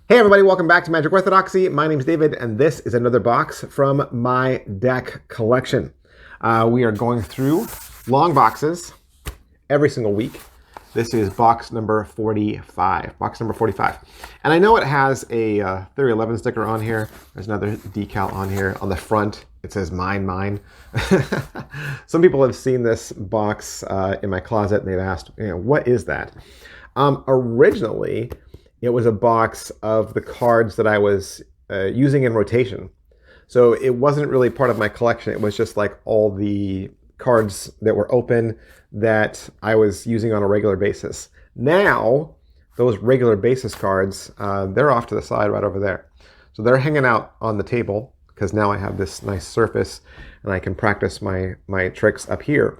Hey everybody, welcome back to Magic Orthodoxy. My name is David, and this is another box from my deck collection. We are going through long boxes every single week. This is box number 45. Box number 45. And I know it has a Theory 11 sticker on here. There's another decal on here. On the front, it says mine, mine. Some people have seen this box in my closet, and they've asked, what is that? Originally, it was a box of the cards that I was using in rotation. So it wasn't really part of my collection. It was just like all the cards that were open that I was using on a regular basis. Now, those regular basis cards, they're off to the side right over there. So they're hanging out on the table because now I have this nice surface and I can practice my tricks up here.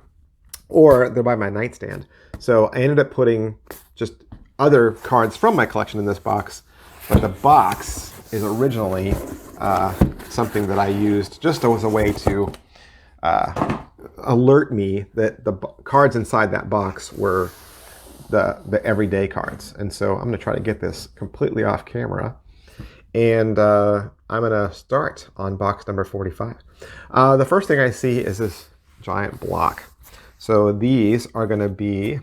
Or they're by my nightstand. So I ended up putting just other cards from my collection in this box, but the box is originally something that I used just as a way to alert me that the cards inside that box were the everyday cards. And so I'm going to try to get this completely off camera, and I'm going to start on box number 45. The first thing I see is this giant block. So these are going to be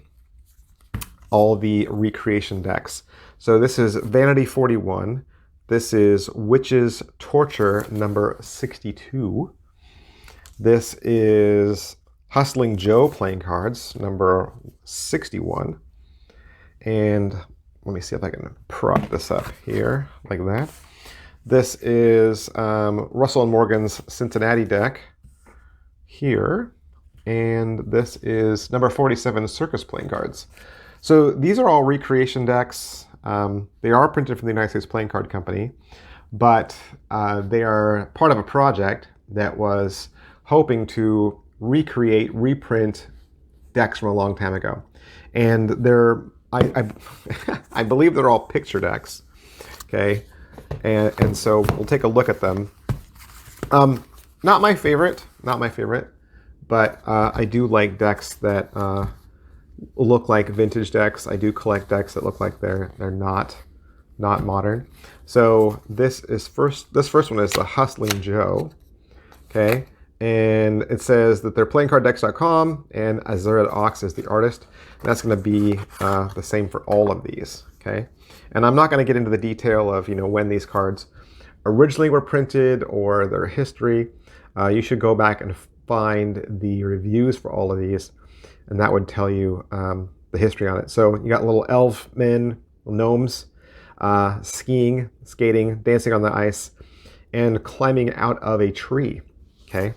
all the recreation decks. So this is Vanity 41. This is Witch's Torture number 62. This is Hustling Joe playing cards number 61. And let me see if I can prop this up here like that. This is Russell and Morgan's Cincinnati deck here. And this is number 47 Circus playing cards. So these are all recreation decks. They are printed from the United States Playing Card Company, but they are part of a project that was hoping to reprint decks from a long time ago. And they're, I believe they're all picture decks, okay? And so we'll take a look at them. Not my favorite, but I do like decks that look like vintage decks. I do collect decks that look like they're not modern. So this first one is the Hustling Joe, okay, and it says that they're playingcarddex.com and Azura Ox is the artist, and that's going to be the same for all of these, okay. And I'm not going to get into the detail of when these cards originally were printed or their history. You should go back and find the reviews for all of these, and that would tell you the history on it. So you got little elf men, gnomes, skiing, skating, dancing on the ice, and climbing out of a tree, okay?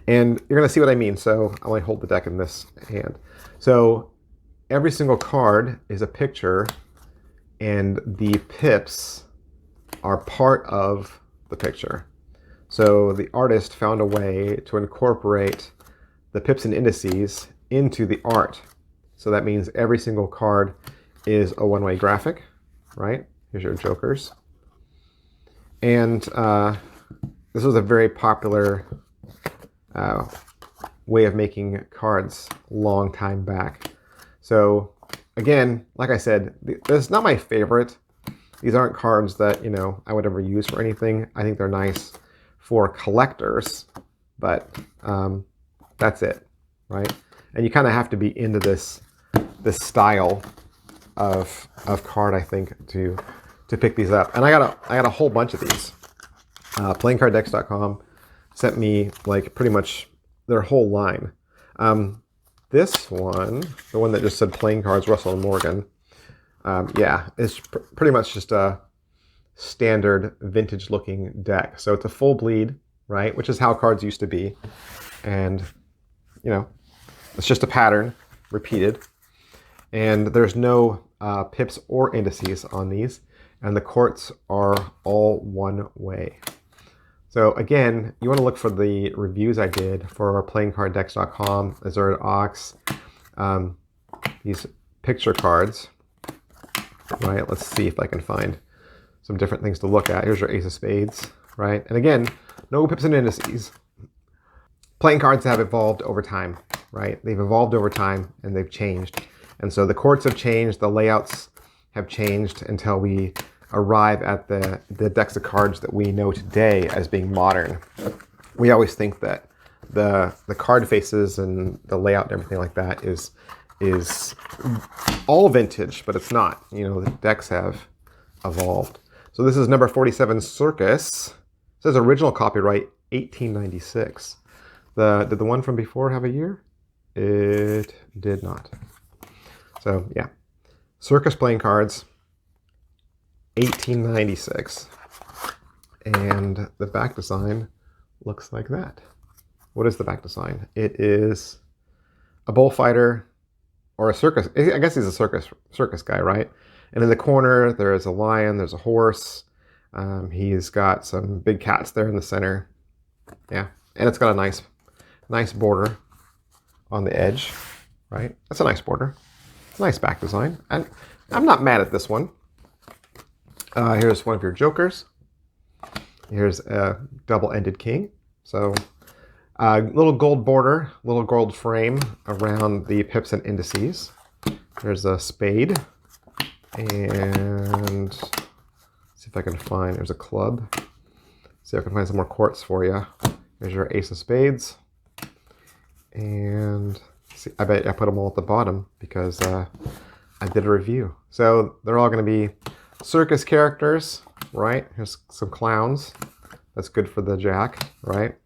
And you're gonna see what I mean. So I only hold the deck in this hand. So every single card is a picture, and the pips are part of the picture. So the artist found a way to incorporate the pips and indices into the art. So that means every single card is a one-way graphic, right? Here's your jokers. And this was a very popular way of making cards a long time back. So again, like I said, this is not my favorite. These aren't cards that, I would ever use for anything. I think they're nice for collectors, but that's it, right? And you kind of have to be into this style of card, I think, to pick these up. And I got a whole bunch of these. Playingcarddex.com sent me like pretty much their whole line. This one, the one that just said playing cards, Russell and Morgan, yeah, it's pretty much just a standard vintage looking deck. So it's a full bleed, right? Which is how cards used to be. And it's just a pattern repeated, and there's no pips or indices on these, and the courts are all one way. So again, you want to look for the reviews I did for playingcarddex.com, Azura Ox, these picture cards, right? Let's see if I can find some different things to look at. Here's your Ace of Spades, right? And again, no pips and indices. Playing cards have evolved over time, right? They've evolved over time and they've changed. And so the courts have changed, the layouts have changed until we arrive at the decks of cards that we know today as being modern. We always think that the card faces and the layout and everything like that is all vintage, but it's not. You know, the decks have evolved. So this is number 47, Circus. It says original copyright 1896. Did the one from before have a year? It did not. So yeah, Circus playing cards, 1896. And the back design looks like that. What is the back design? It is a bullfighter or a circus. I guess he's a circus guy, right? And in the corner, there is a lion, there's a horse. He's got some big cats there in the center. Yeah, and it's got a nice border on the edge, right? That's a nice border. Nice back design. And I'm not mad at this one. Here's one of your jokers. Here's a double-ended king. So little gold border, little gold frame around the pips and indices. There's a spade. And see if I can find, there's a club. See if I can find some more quartz for you. There's your ace of spades. And see, I bet I put them all at the bottom because I did a review. So they're all going to be circus characters, right? Here's some clowns. That's good for the jack, right?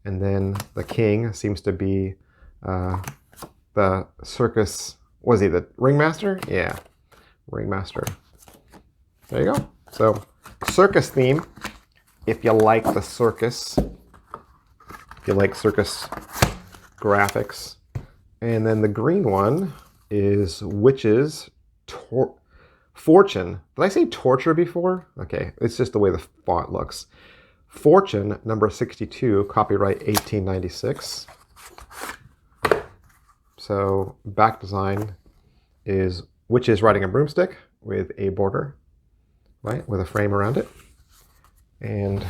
And then the king seems to be the circus, was he the ringmaster? Yeah. Ringmaster. There you go. So circus theme, if you like the circus, if you like circus graphics. And then the green one is witches fortune. Did I say torture before? Okay, it's just the way the font looks. Fortune number 62, copyright 1896. So back design is witches riding a broomstick with a border, right, with a frame around it. And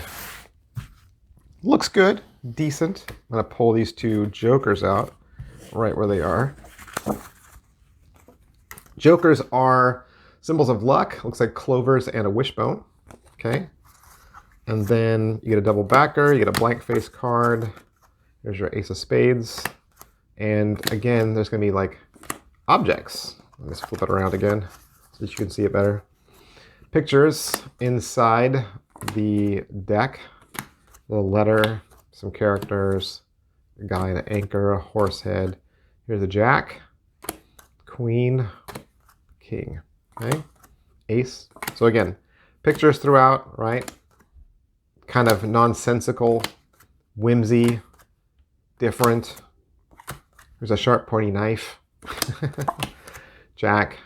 looks good, decent. I'm going to pull these two jokers out right where they are. Jokers are symbols of luck. Looks like clovers and a wishbone. Okay. And then you get a double backer, you get a blank face card. There's your ace of spades. And again, there's going to be like objects. Let me just flip it around again so that you can see it better. Pictures inside the deck. A little letter, some characters, a guy in an anchor, a horse head. Here's a jack, queen, king, okay? Ace. So again, pictures throughout, right? Kind of nonsensical, whimsy, different. There's a sharp pointy knife. Jack,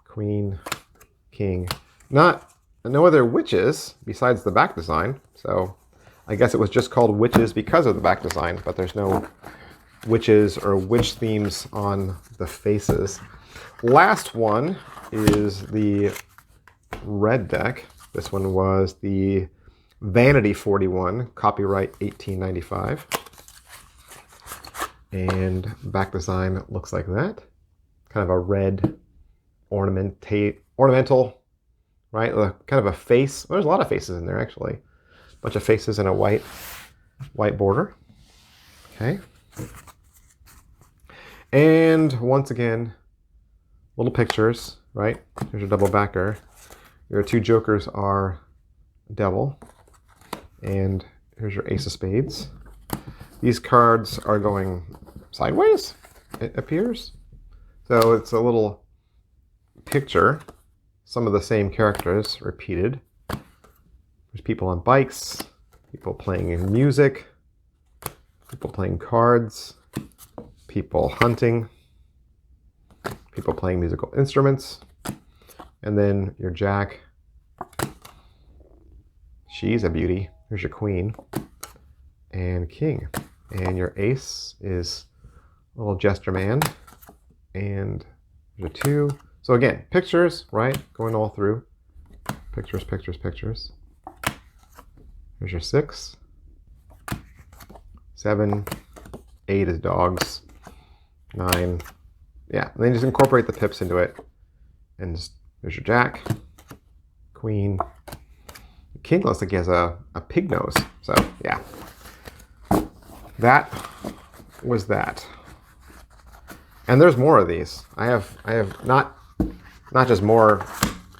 queen, king. No other witches besides the back design. So I guess it was just called witches because of the back design, but there's no witches or witch themes on the faces. Last one is the red deck. This one was the Vanity 41, copyright 1895. And back design looks like that. Kind of a red ornamental, right? Kind of a face. There's a lot of faces in there, actually. A bunch of faces in a white border. Okay. And once again, little pictures, right? Here's your double backer. Your two jokers are devil. And here's your ace of spades. These cards are going sideways, it appears. So it's a little picture, some of the same characters repeated. There's people on bikes, people playing music, people playing cards, people hunting, people playing musical instruments, and then your jack. She's a beauty. Here's your queen and king. And your ace is a little jester man. And there's a two. So again, pictures, right? Going all through. Pictures, pictures, pictures. Here's your 6. 7. 8 is dogs. 9. Yeah, and then just incorporate the pips into it. And just, there's your jack, queen. King looks like he has a pig nose. So yeah, that was that. And there's more of these. I have not just more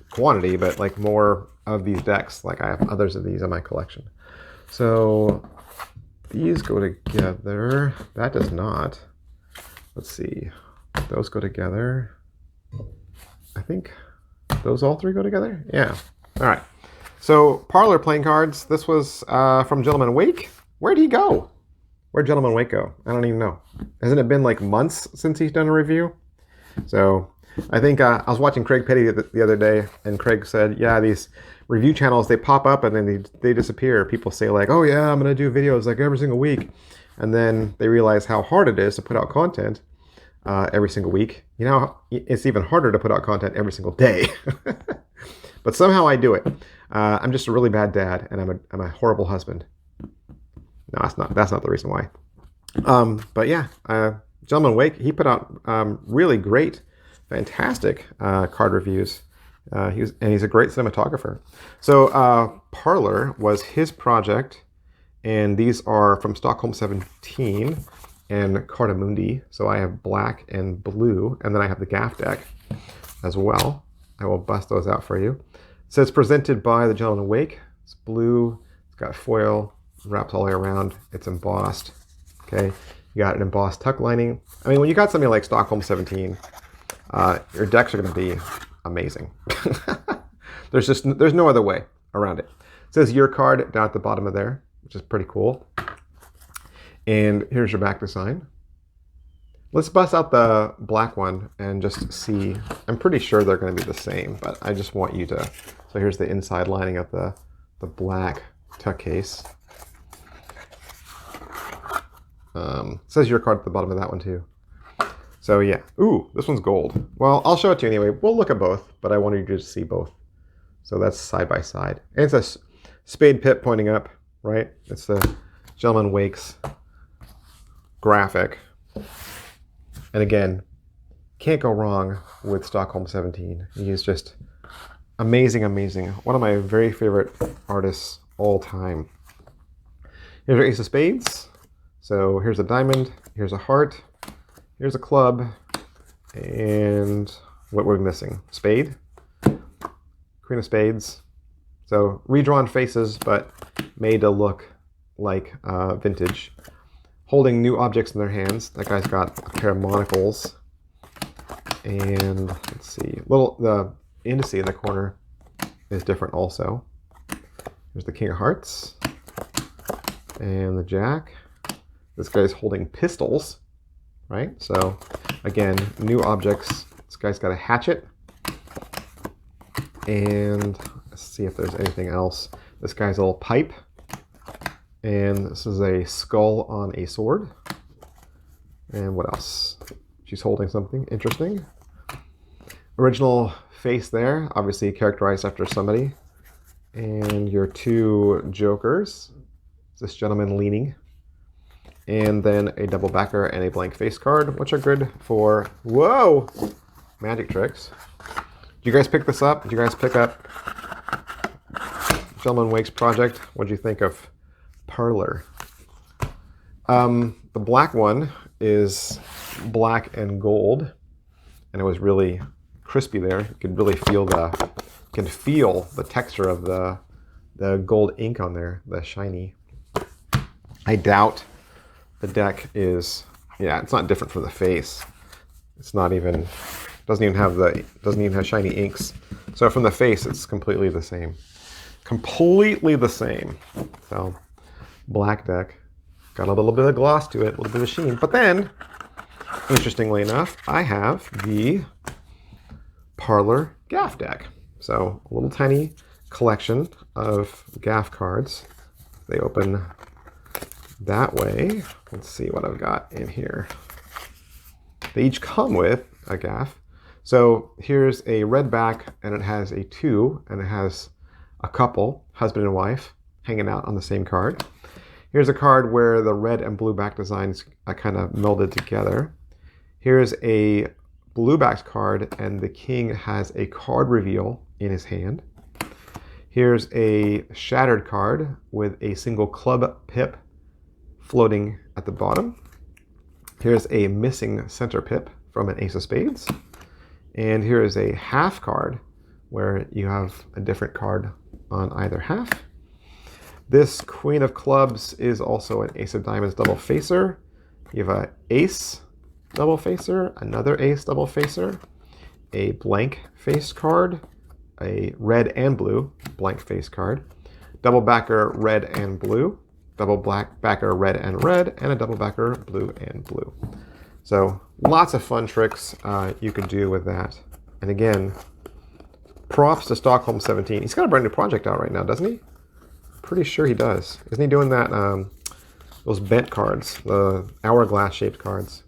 quantity, but like more of these decks. Like I have others of these in my collection. So these go together. That does not. Let's see. Those go together. I think those all three go together. Yeah. All right. So Parlor playing cards. This was from Gentleman Wake. Where'd he go? Where'd Gentleman Wake go? I don't even know. Hasn't it been like months since he's done a review? So I think I was watching Craig Petty the other day, and Craig said, yeah, these review channels, they pop up and then they disappear. People say like, oh yeah, I'm going to do videos like every single week. And then they realize how hard it is to put out content every single week. You know, it's even harder to put out content every single day. But somehow I do it. I'm just a really bad dad, and I'm a horrible husband. No, that's not the reason why. But yeah, Gentleman Wake, he put out really great, fantastic card reviews. He's a great cinematographer. So Parlor was his project, and these are from Stockholm 17 and Cardamundi. So I have black and blue, and then I have the gaff deck as well. I will bust those out for you. So it's presented by the Gentleman Wake. It's blue. It's got foil wrapped all the way around. It's embossed. Okay, you got an embossed tuck lining. I mean, when you got something like Stockholm 17, your decks are going to be amazing. There's no other way around it. It says your card down at the bottom of there, which is pretty cool. And here's your back design. Let's bust out the black one and just see. I'm pretty sure they're going to be the same, but I just want you to. So here's the inside lining of the black tuck case. Says your card at the bottom of that one too. So yeah. Ooh, this one's gold. Well, I'll show it to you anyway. We'll look at both, but I wanted you to see both. So that's side by side. And it's a spade pip pointing up, right? It's the Gentleman Wake's graphic. And again, can't go wrong with Stockholm 17. He is just amazing, amazing. One of my very favorite artists all time. Here's our Ace of Spades. So here's a diamond, here's a heart, here's a club, and what we're missing? Spade, Queen of Spades. So redrawn faces, but made to look like vintage. Holding new objects in their hands. That guy's got a pair of monocles. And let's see, the indice in the corner is different also. There's the King of Hearts and the Jack. This guy's holding pistols, right? So again, new objects. This guy's got a hatchet. And let's see if there's anything else. This guy's a little pipe. And this is a skull on a sword. And what else? She's holding something interesting. Original face there, obviously characterized after somebody. And your two jokers. This gentleman leaning. And then a double backer and a blank face card, which are good for, whoa, magic tricks. Did you guys pick this up? Did you guys pick up Gentleman Wake's project? What did you think of Parlor? The black one is black and gold, and it was really crispy there. You could really feel the texture of the gold ink on there, the shiny. I doubt the deck is, yeah, it's not different from the face. It's not even, doesn't even have shiny inks. So from the face, it's completely the same. Completely the same. So black deck, got a little bit of gloss to it, a little bit of sheen. But then, interestingly enough, I have the Parlor gaff deck. So a little tiny collection of gaff cards. They open that way. Let's see what I've got in here. They each come with a gaff. So here's a red back, and it has a 2, and it has a couple, husband and wife, hanging out on the same card. Here's a card where the red and blue back designs are kind of melded together. Here's a blue backed card, and the king has a card reveal in his hand. Here's a shattered card with a single club pip floating at the bottom. Here's a missing center pip from an ace of spades. And here is a half card where you have a different card on either half. This queen of clubs is also an ace of diamonds double facer. You have an ace double facer, another ace double facer, a blank face card, a red and blue blank face card, double backer red and blue, double black backer red, and a double backer blue and blue. So lots of fun tricks you can do with that. And again, props to Stockholm 17. He's got a brand new project out right now, doesn't he? Pretty sure he does. Isn't he doing that? Those bent cards, the hourglass shaped cards.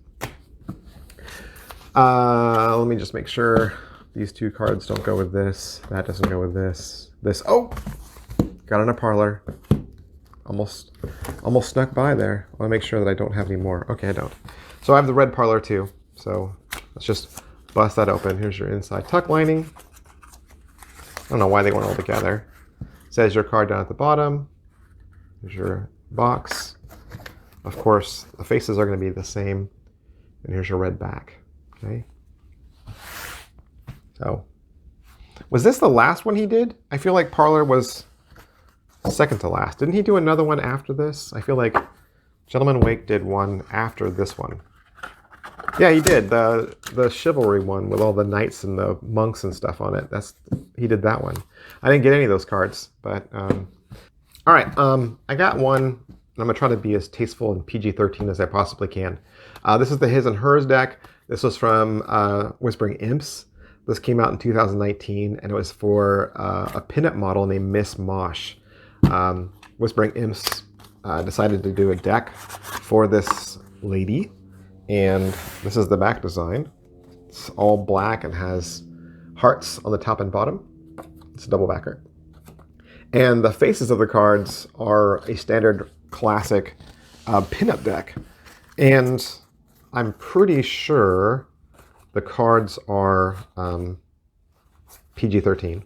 Let me just make sure these two cards don't go with this. That doesn't go with this. This, oh, got on a Parlor. Almost snuck by there. I want to make sure that I don't have any more. Okay, I don't. So I have the red Parlor too. So let's just bust that open. Here's your inside tuck lining. I don't know why they went all together. It says your card down at the bottom. Here's your box. Of course, the faces are going to be the same. And here's your red back. Okay. So, was this the last one he did? I feel like Parlor was second to last. Didn't he do another one after this? I feel like Gentleman Wake did one after this one. Yeah, he did. The chivalry one with all the knights and the monks and stuff on it. He did that one. I didn't get any of those cards, but all right. I got one, and I'm gonna try to be as tasteful and PG-13 as I possibly can. This is the His and Hers deck. This was from Whispering Imps. This came out in 2019, and it was for a pinup model named Miss Mosh. Whispering Imps decided to do a deck for this lady, and this is the back design. It's all black and has hearts on the top and bottom. It's a double backer. And the faces of the cards are a standard classic pinup deck. And I'm pretty sure the cards are PG-13,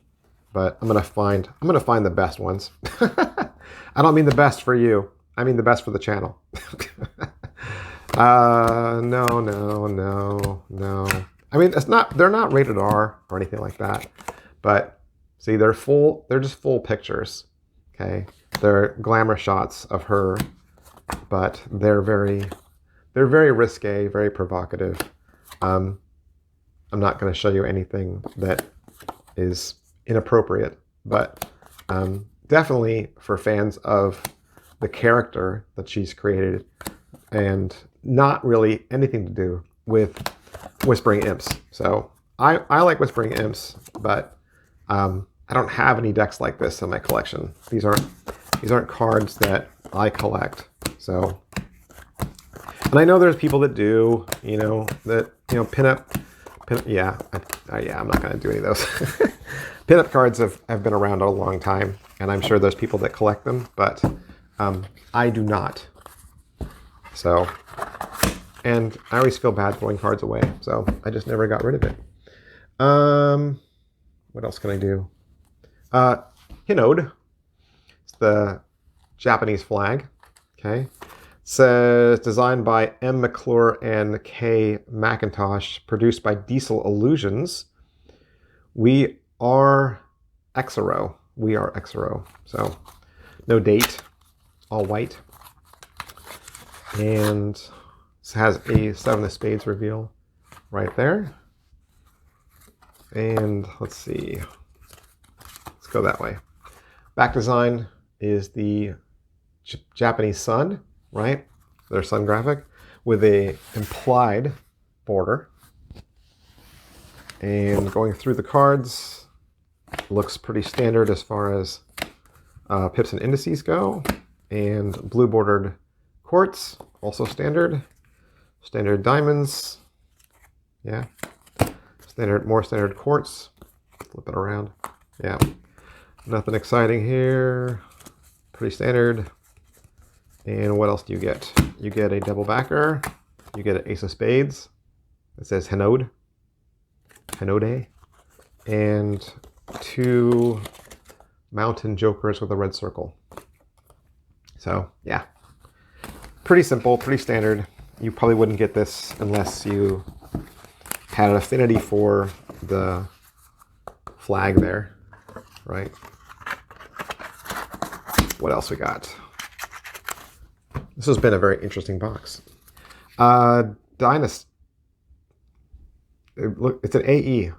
but I'm gonna find the best ones. I don't mean the best for you. I mean the best for the channel. No. I mean, they're not rated R or anything like that, but see, they're just full pictures. Okay. They're glamour shots of her, but they're very risque, very provocative. I'm not going to show you anything that is inappropriate, but definitely for fans of the character that she's created, and not really anything to do with Whispering Imps. So I like Whispering Imps, but I don't have any decks like this in my collection. These aren't cards that I collect. So, and I know there's people that do, pinup. Yeah, I'm not going to do any of those. Pinup cards have been around a long time, and I'm sure there's people that collect them, but I do not. So, and I always feel bad throwing cards away, so I just never got rid of it. What else can I do? Henode. It's the Japanese flag. Okay. It says designed by M. McClure and K. McIntosh, produced by Diesel Illusions. We are Exero. We are Exero. So no date. All white. And this has a Seven of Spades reveal right there. And let's see. Let's go that way. Back design is the Japanese sun, right? Their sun graphic with a implied border. And going through the cards, looks pretty standard as far as pips and indices go. And blue bordered quartz, also standard. Standard diamonds, yeah. More standard quartz. Flip it around, yeah. Nothing exciting here. Pretty standard. And what else do you get? You get a double backer. You get an ace of spades. It says Henode. And two mountain jokers with a red circle. So yeah, pretty simple, pretty standard. You probably wouldn't get this unless you had an affinity for the flag there, right? What else we got? This has been a very interesting box. Dynasty. Look, it's an AE.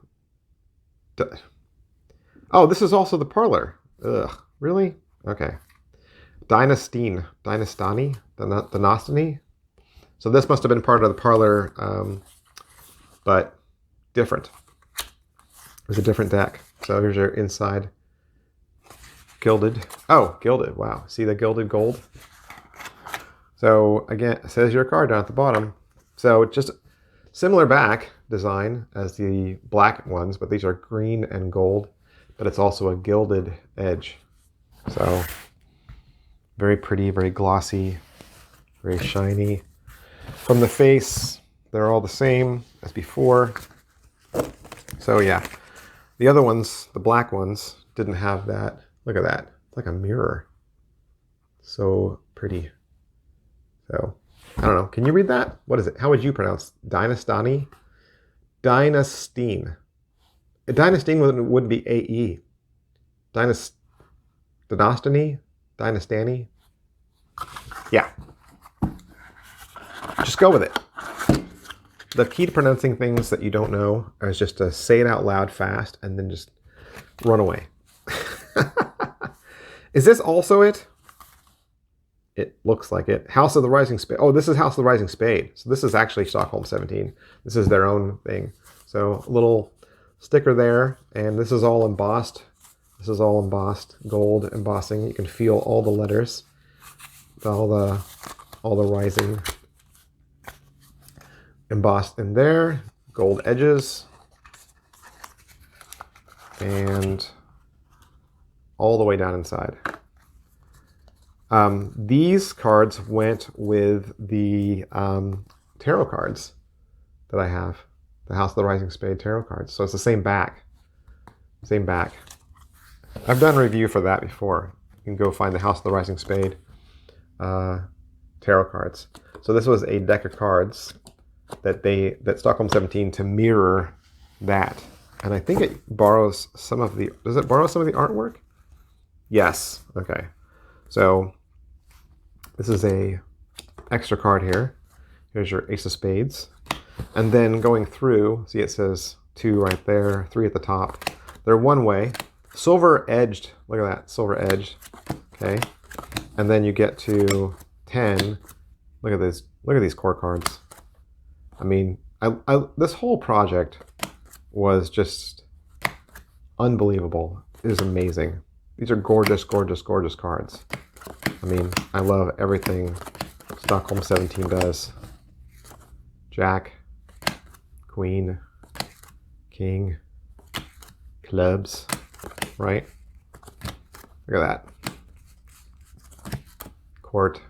Oh, this is also the Parlor. Ugh, really? Okay. Dynastani. So this must have been part of the Parlor, but different. It was a different deck. So here's your inside. Gilded. Oh, gilded. Wow. See the gilded gold? So again, it says your card down at the bottom. So just similar back design as the black ones, but these are green and gold, but it's also a gilded edge. So very pretty, very glossy, very shiny. From the face, they're all the same as before. So yeah, the other ones, the black ones, didn't have that. Look at that. It's like a mirror. So pretty. So, I don't know. Can you read that? What is it? How would you pronounce Dynastani? Dynastine. Dynastine would be AE. Dynastani? Dynastani? Yeah. Just go with it. The key to pronouncing things that you don't know is just to say it out loud fast and then just run away. Is this also it? It looks like it. House of the Rising Spade. Oh, this is House of the Rising Spade. So this is actually Stockholm 17. This is their own thing. So a little sticker there, and this is all embossed. This is all embossed, gold embossing. You can feel all the letters, all the rising embossed in there. Gold edges, and all the way down inside. These cards went with the tarot cards that I have, the House of the Rising Spade tarot cards. So it's the same back, same back. I've done a review for that before. You can go find the House of the Rising Spade tarot cards. So this was a deck of cards that Stockholm 17 to mirror that, and I think it borrows some of the. Does it borrow some of the artwork? Yes. Okay. So this is a extra card here. Here's your Ace of Spades. And then going through, see it says 2 right there, 3 at the top. They're one way. Silver edged. Look at that. Silver edged. Okay. And then you get to 10. Look at this. Look at these core cards. I mean, this whole project was just unbelievable. It is amazing. These are gorgeous, gorgeous, gorgeous cards. I mean, I love everything Stockholm 17 does. Jack, Queen, King, clubs, right? Look at that. Court,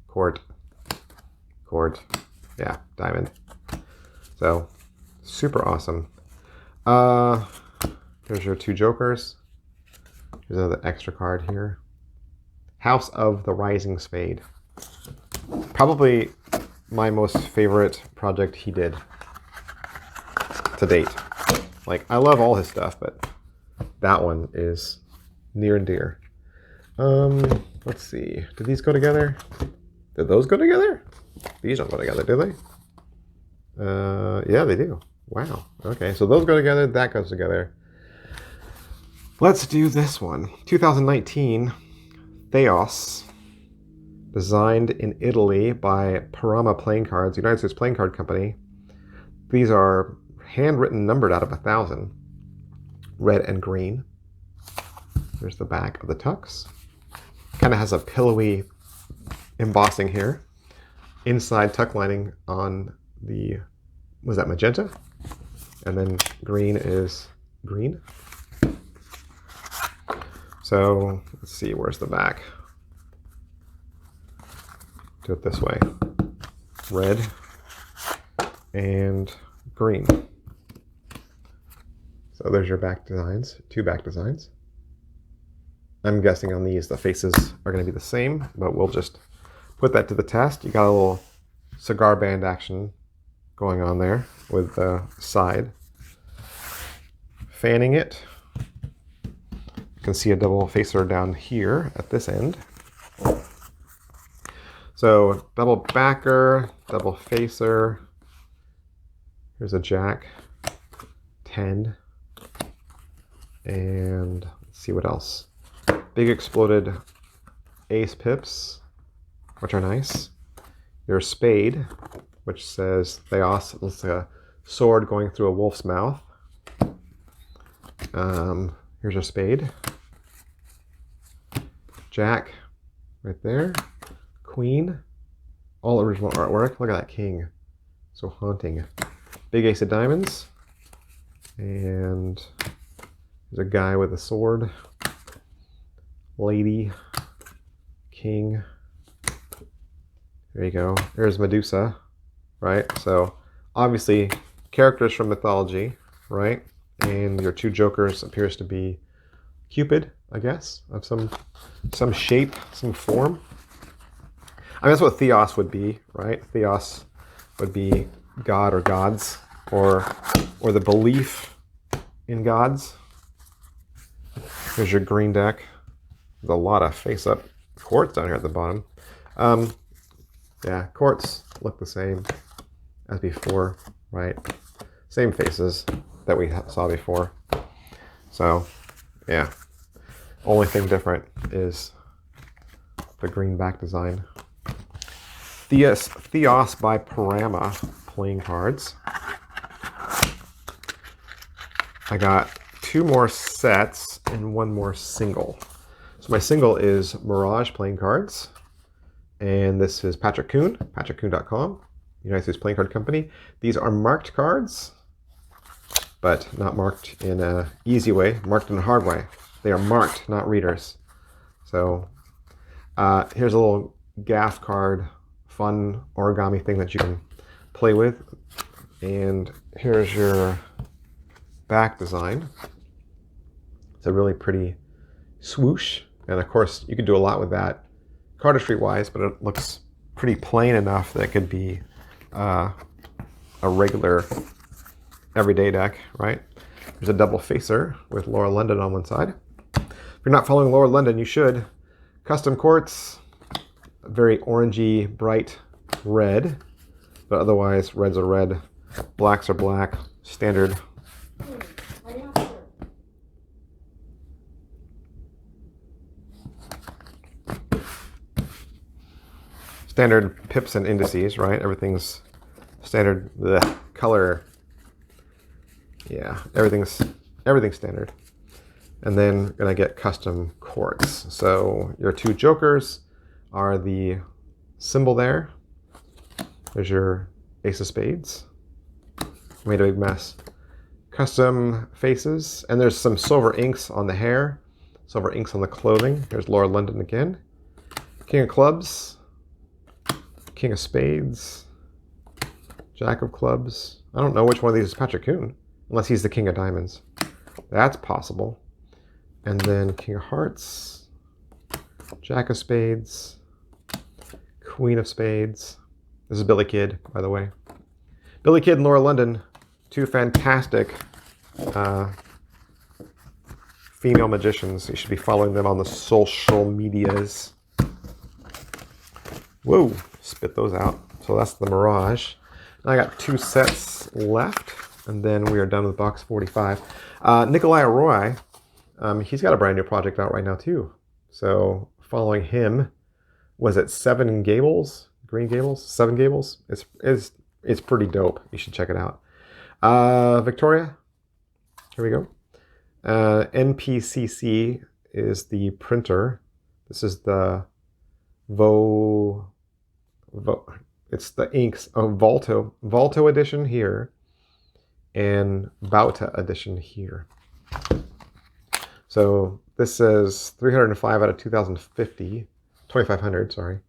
court, court. Yeah, diamond. So, super awesome. Here's your 2 jokers. Here's another extra card here. House of the Rising Spade. Probably my most favorite project he did to date. Like, I love all his stuff, but that one is near and dear. Let's see. Did these go together? Did those go together? These don't go together, do they? Yeah, they do. Wow. Okay, so those go together, that goes together. Let's do this one. 2019 Theos, designed in Italy by Parama Playing Cards, United States Playing Card Company. These are handwritten, numbered out of 1,000. Red and green. There's the back of the tux. Kind of has a pillowy embossing here. Inside tuck lining on the, was that magenta? And then green is green. So let's see, where's the back? Do it this way. Red and green. So there's your back designs, 2 back designs. I'm guessing on these the faces are going to be the same, but we'll just put that to the test. You got a little cigar band action going on there with the side. Fanning it. You can see a double facer down here at this end. So double backer, double facer. Here's a jack, 10. And let's see what else. Big exploded ace pips, which are nice. Your spade, which says Theos. It looks like a sword going through a wolf's mouth. Here's your spade. Jack, right there. Queen, all original artwork. Look at that king, so haunting. Big ace of diamonds. And there's a guy with a sword. Lady, king. There you go. There's Medusa, right? So obviously characters from mythology, right? And your two jokers appears to be Cupid, I guess, of some shape, some form. I mean, that's what Theos would be, right? Theos would be God or gods, or the belief in gods. Here's your green deck. There's a lot of face-up courts down here at the bottom. Yeah, courts look the same as before, right? Same faces that we saw before. So, yeah. Only thing different is the green back design. Theos by Parama playing cards. I got 2 more sets and 1 more single. So my single is Mirage playing cards. And this is Patrick Kuhn, patrickkuhn.com, United States Playing Card Company. These are marked cards, but not marked in an easy way, marked in a hard way. They are marked, not readers. So here's a little gaff card, fun origami thing that you can play with. And here's your back design. It's a really pretty swoosh. And of course, you can do a lot with that cardistry wise, but it looks pretty plain enough that it could be a regular everyday deck, right? There's a double facer with Laura London on one side. If you're not following Laura London, you should. Custom quartz, very orangey, bright red, but otherwise reds are red, blacks are black, standard. Standard pips and indices, right? Everything's standard. The color, yeah, everything's standard. And then gonna get custom quartz. So your 2 jokers are the symbol there. There's your ace of spades. Made a big mess. Custom faces, and there's some silver inks on the hair, silver inks on the clothing. There's Laura London again. King of clubs. King of spades, jack of clubs. I don't know which one of these is Patrick Kuhn, unless he's the king of diamonds. That's possible. And then king of hearts, jack of spades, queen of spades. This is Billy Kidd, by the way. Billy Kidd and Laura London, 2 fantastic female magicians. You should be following them on the social medias. Whoa. Spit those out. So that's the Mirage. Now I got 2 sets left, and then we are done with box 45. Nikolai Roy, he's got a brand new project out right now too. So following him, was it 7 Gables? Green Gables? 7 Gables? It's pretty dope. You should check it out. Victoria, here we go. NPCC is the printer. This is the it's the inks of Volto edition here and Bata edition here. So this says 305 out of 2050, 2500, sorry.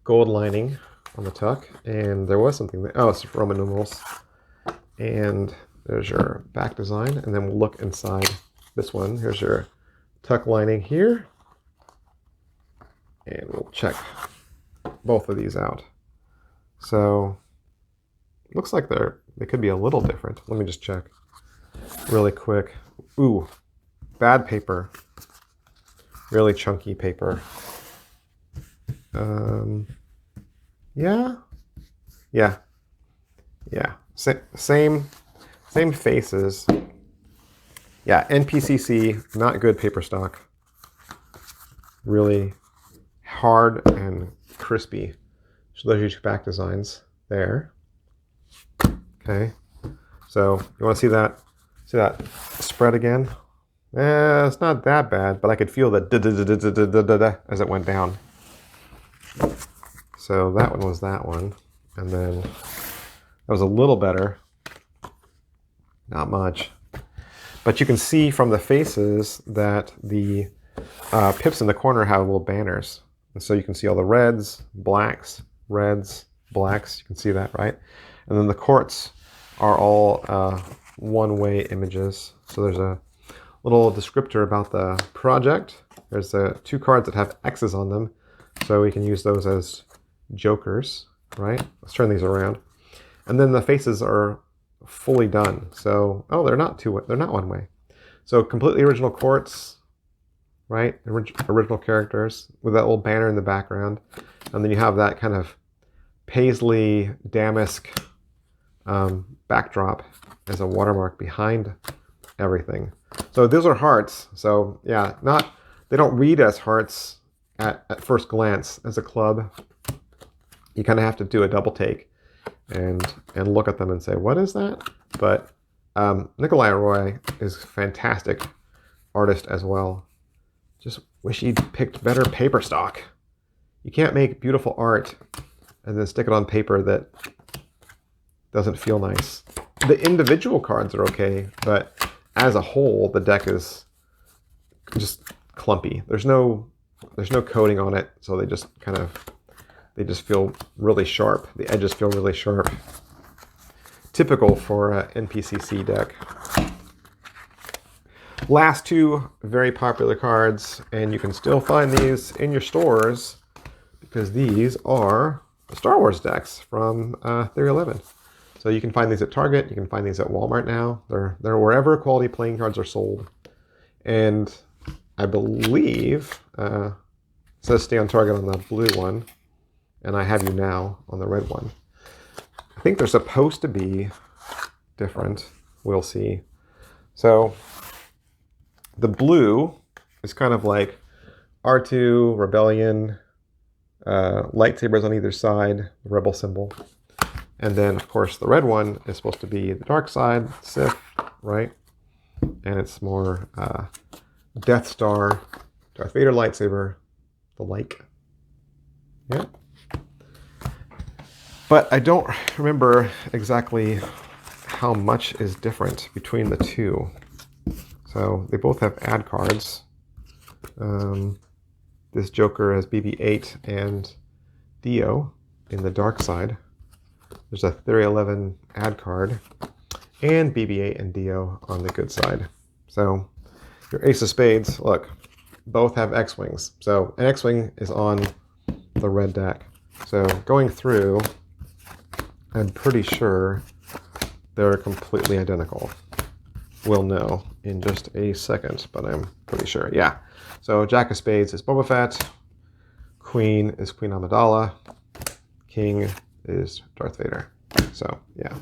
Gold lining on the tuck, and there was something there. Oh, it's Roman numerals. And there's your back design, and then we'll look inside this one. Here's your tuck lining here, And we'll check both of these out. So looks like they could be a little different. Let me just check really quick. Ooh, bad paper. Really chunky paper. Yeah. Same faces. Yeah, NPCC, not good paper stock. Really hard and crispy. So those are your back designs there. Okay. So you want to see that spread again? It's not that bad, but I could feel the as it went down. So that one was that one. And then that was a little better. Not much. But you can see from the faces that the pips in the corner have little banners. And so you can see all the reds, blacks, reds, blacks. You can see that, right? And then the courts are all one-way images. So there's a little descriptor about the project. There's 2 cards that have X's on them. So we can use those as jokers, right? Let's turn these around. And then the faces are fully done. So, oh, they're not one way. So completely original courts, right? Original characters with that little banner in the background. And then you have that kind of paisley damask backdrop as a watermark behind everything. So those are hearts. So yeah, they don't read as hearts at first glance as a club. You kind of have to do a double take and look at them and say, what is that? But Nikolai Roy is a fantastic artist as well. Just wish he'd picked better paper stock. You can't make beautiful art and then stick it on paper that doesn't feel nice. The individual cards are okay, but as a whole, the deck is just clumpy. There's no coating on it, so they just feel really sharp. The edges feel really sharp. Typical for an NPCC deck. Last 2 very popular cards, and you can still find these in your stores because these are Star Wars decks from Theory 11. So you can find these at Target. You can find these at Walmart now. They're wherever quality playing cards are sold. And I believe it says stay on target on the blue one, and I have you now on the red one. I think they're supposed to be different. We'll see. So the blue is kind of like R2, Rebellion, lightsabers on either side, the rebel symbol. And then, of course, the red one is supposed to be the dark side, Sith, right? And it's more Death Star, Darth Vader lightsaber, the like. Yeah. But I don't remember exactly how much is different between the 2. So they both have ad cards. This Joker has BB-8 and Dio in the dark side. There's a Theory 11 ad card and BB-8 and Dio on the good side. So your Ace of Spades, look, both have X-Wings. So an X-Wing is on the red deck. So going through, I'm pretty sure they're completely identical. We'll know in just a second, but I'm pretty sure. Yeah. So Jack of Spades is Boba Fett. Queen is Queen Amidala. King is Darth Vader. So yeah.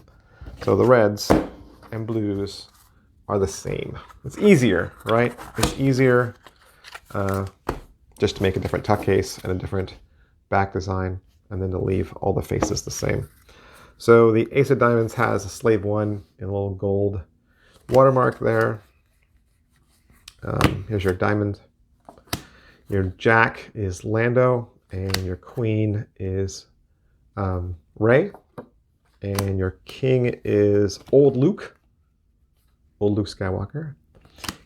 So the reds and blues are the same. It's easier, right? It's easier just to make a different tuck case and a different back design, and then to leave all the faces the same. So the Ace of Diamonds has a Slave 1 in a little gold watermark there. Here's your diamond. Your Jack is Lando, and your Queen is Rey, and your King is Old Luke Skywalker.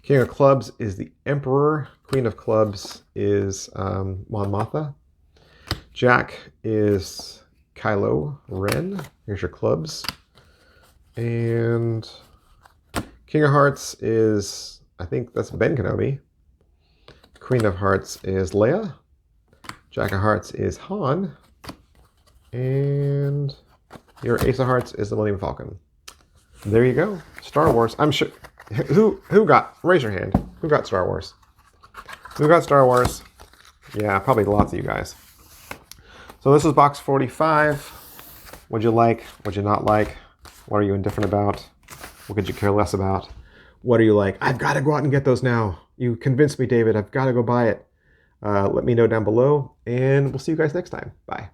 King of Clubs is the Emperor. Queen of Clubs is Mon Mothma. Jack is Kylo Ren. Here's your clubs. And King of Hearts is, I think that's Ben Kenobi. Queen of Hearts is Leia. Jack of Hearts is Han. And your Ace of Hearts is the Millennium Falcon. There you go. Star Wars. I'm sure. Who got? Raise your hand. Who got Star Wars? Who got Star Wars? Yeah, probably lots of you guys. So this is box 45. What'd you like? What'd you not like? What are you indifferent about? What could you care less about? What are you like? I've got to go out and get those now. You convinced me, David. I've got to go buy it. Let me know down below, and we'll see you guys next time. Bye.